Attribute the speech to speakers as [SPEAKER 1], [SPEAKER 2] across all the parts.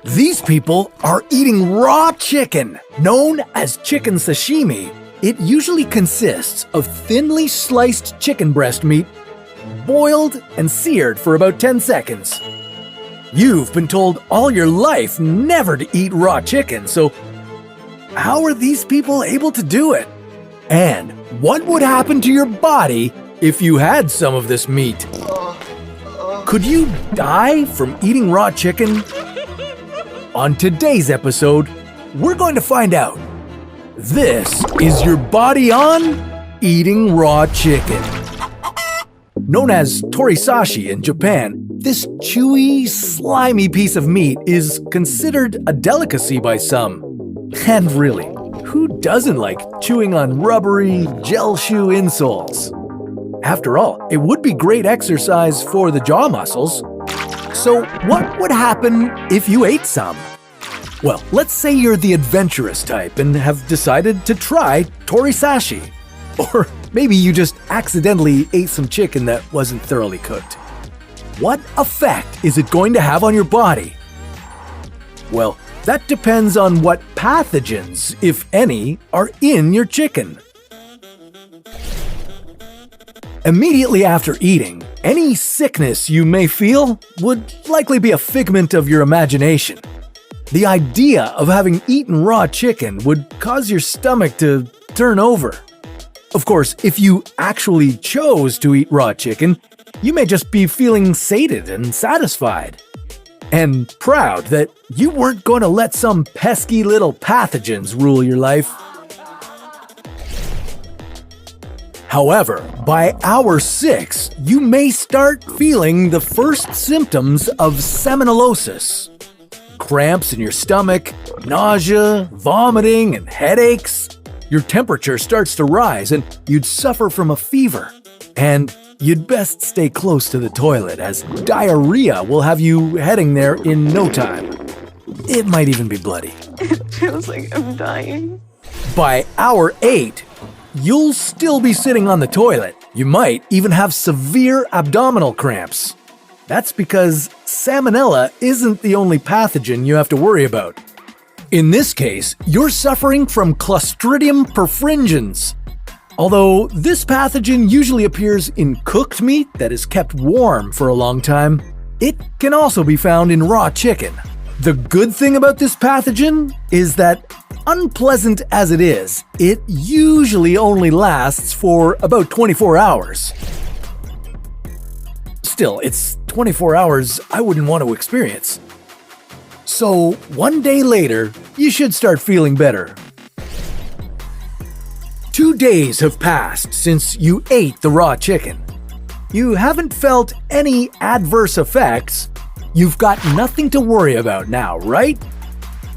[SPEAKER 1] These people are eating raw chicken, known as chicken sashimi. It usually consists of thinly sliced chicken breast meat, boiled and seared for about 10 seconds. You've been told all your life never to eat raw chicken, so how are these people able to do it? And what would happen to your body if you had some of this meat? Could you die from eating raw chicken? On today's episode, we're going to find out. This is your body on eating raw chicken. Known as torisashi in Japan, this chewy, slimy piece of meat is considered a delicacy by some. And really, who doesn't like chewing on rubbery, gel shoe insoles? After all, it would be great exercise for the jaw muscles. So what would happen if you ate some? Well, let's say you're the adventurous type and have decided to try torisashi. Or maybe you just accidentally ate some chicken that wasn't thoroughly cooked. What effect is it going to have on your body? Well, that depends on what pathogens, if any, are in your chicken. Immediately after eating, any sickness you may feel would likely be a figment of your imagination. The idea of having eaten raw chicken would cause your stomach to turn over. Of course, if you actually chose to eat raw chicken, you may just be feeling sated and satisfied. And proud that you weren't going to let some pesky little pathogens rule your life. However, by hour 6, you may start feeling the first symptoms of salmonellosis. Cramps in your stomach, nausea, vomiting, and headaches. Your temperature starts to rise and you'd suffer from a fever. And you'd best stay close to the toilet as diarrhea will have you heading there in no time. It might even be bloody.
[SPEAKER 2] It feels like I'm dying.
[SPEAKER 1] By hour 8, you'll still be sitting on the toilet. You might even have severe abdominal cramps. That's because salmonella isn't the only pathogen you have to worry about. In this case, you're suffering from Clostridium perfringens. Although this pathogen usually appears in cooked meat that is kept warm for a long time, it can also be found in raw chicken. The good thing about this pathogen is that, unpleasant as it is, it usually only lasts for about 24 hours. Still, it's 24 hours I wouldn't want to experience. So, one day later, you should start feeling better. 2 days have passed since you ate the raw chicken. You haven't felt any adverse effects. You've got nothing to worry about now, right?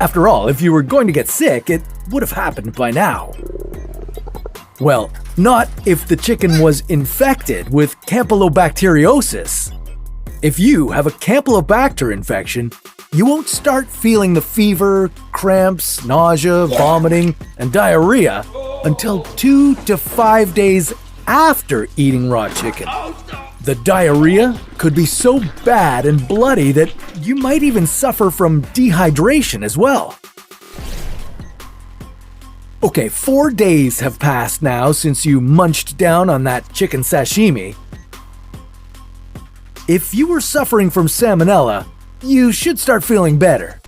[SPEAKER 1] After all, if you were going to get sick, it would have happened by now. Well, not if the chicken was infected with Campylobacteriosis. If you have a Campylobacter infection, you won't start feeling the fever, cramps, nausea, vomiting, and diarrhea until 2 to 5 days after eating raw chicken. The diarrhea could be so bad and bloody that you might even suffer from dehydration as well. Okay, 4 days have passed now since you munched down on that chicken sashimi. If you were suffering from salmonella, you should start feeling better.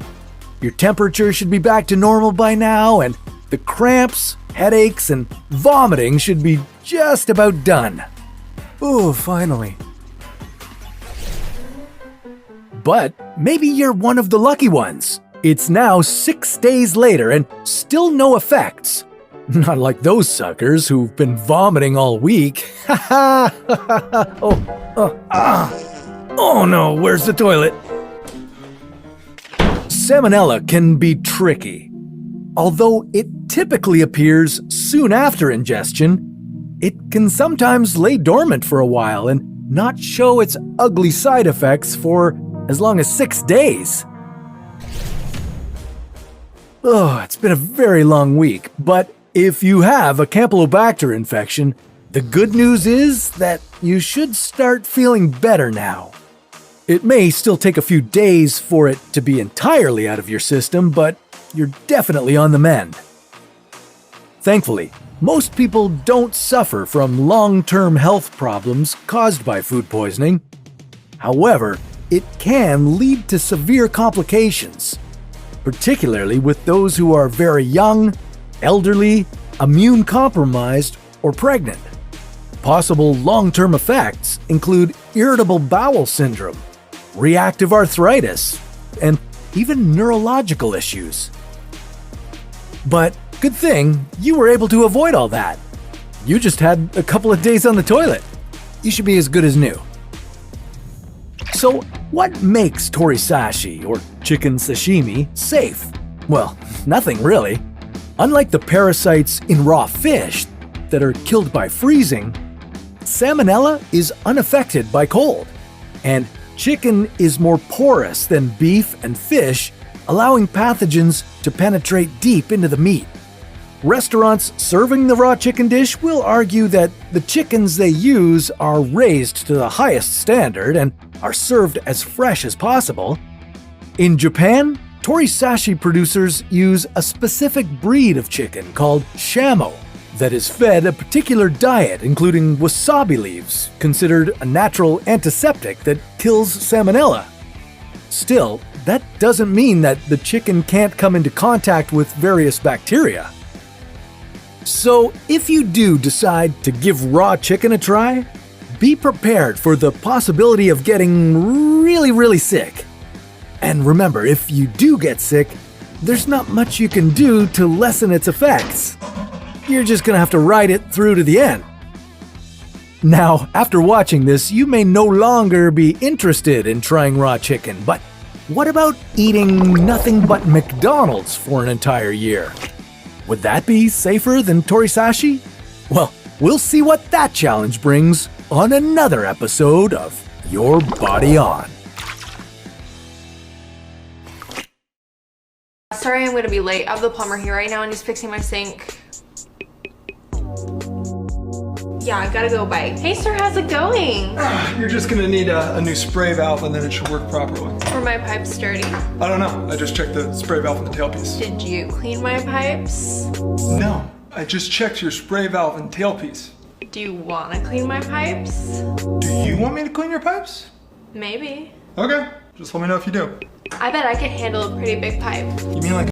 [SPEAKER 1] Your temperature should be back to normal by now, and the cramps, headaches, and vomiting should be just about done. Ooh, finally. But maybe you're one of the lucky ones. It's now 6 days later and still no effects. Not like those suckers who've been vomiting all week. Oh no, where's the toilet? Salmonella can be tricky. Although it typically appears soon after ingestion, it can sometimes lay dormant for a while and not show its ugly side effects for as long as 6 days. Oh, it's been a very long week, but if you have a Campylobacter infection, the good news is that you should start feeling better now. It may still take a few days for it to be entirely out of your system, but you're definitely on the mend. Thankfully, most people don't suffer from long-term health problems caused by food poisoning. However, it can lead to severe complications, particularly with those who are very young, elderly, immune-compromised, or pregnant. Possible long-term effects include irritable bowel syndrome, reactive arthritis, and even neurological issues. But good thing you were able to avoid all that. You just had a couple of days on the toilet. You should be as good as new. So, what makes torisashi, or chicken sashimi, safe? Well, nothing really. Unlike the parasites in raw fish that are killed by freezing, salmonella is unaffected by cold, and chicken is more porous than beef and fish, allowing pathogens to penetrate deep into the meat. Restaurants serving the raw chicken dish will argue that the chickens they use are raised to the highest standard and are served as fresh as possible. In Japan, torisashi producers use a specific breed of chicken called shamo that is fed a particular diet including wasabi leaves, considered a natural antiseptic that kills salmonella. Still, that doesn't mean that the chicken can't come into contact with various bacteria. So, if you do decide to give raw chicken a try, be prepared for the possibility of getting really sick. And remember, if you do get sick, there's not much you can do to lessen its effects. You're just gonna have to ride it through to the end. Now, after watching this, you may no longer be interested in trying raw chicken, but what about eating nothing but McDonald's for an entire year? Would that be safer than torisashi? Well, we'll see what that challenge brings on another episode of Your Body On.
[SPEAKER 2] Sorry, I'm gonna be late. I have the plumber here right now and he's fixing my sink. Yeah, I gotta go. Bye. Hey sir, how's it going?
[SPEAKER 3] You're just gonna need a new spray valve and then it should work properly.
[SPEAKER 2] Were my pipes dirty?
[SPEAKER 3] I don't know. I just checked the spray valve and the tailpiece.
[SPEAKER 2] Did you clean my pipes?
[SPEAKER 3] No, I just checked your spray valve and tailpiece.
[SPEAKER 2] Do you wanna clean my pipes?
[SPEAKER 3] Do you want me to clean your pipes?
[SPEAKER 2] Maybe.
[SPEAKER 3] Okay, just let me know if you do.
[SPEAKER 2] I bet I could handle a pretty big pipe.
[SPEAKER 3] You mean like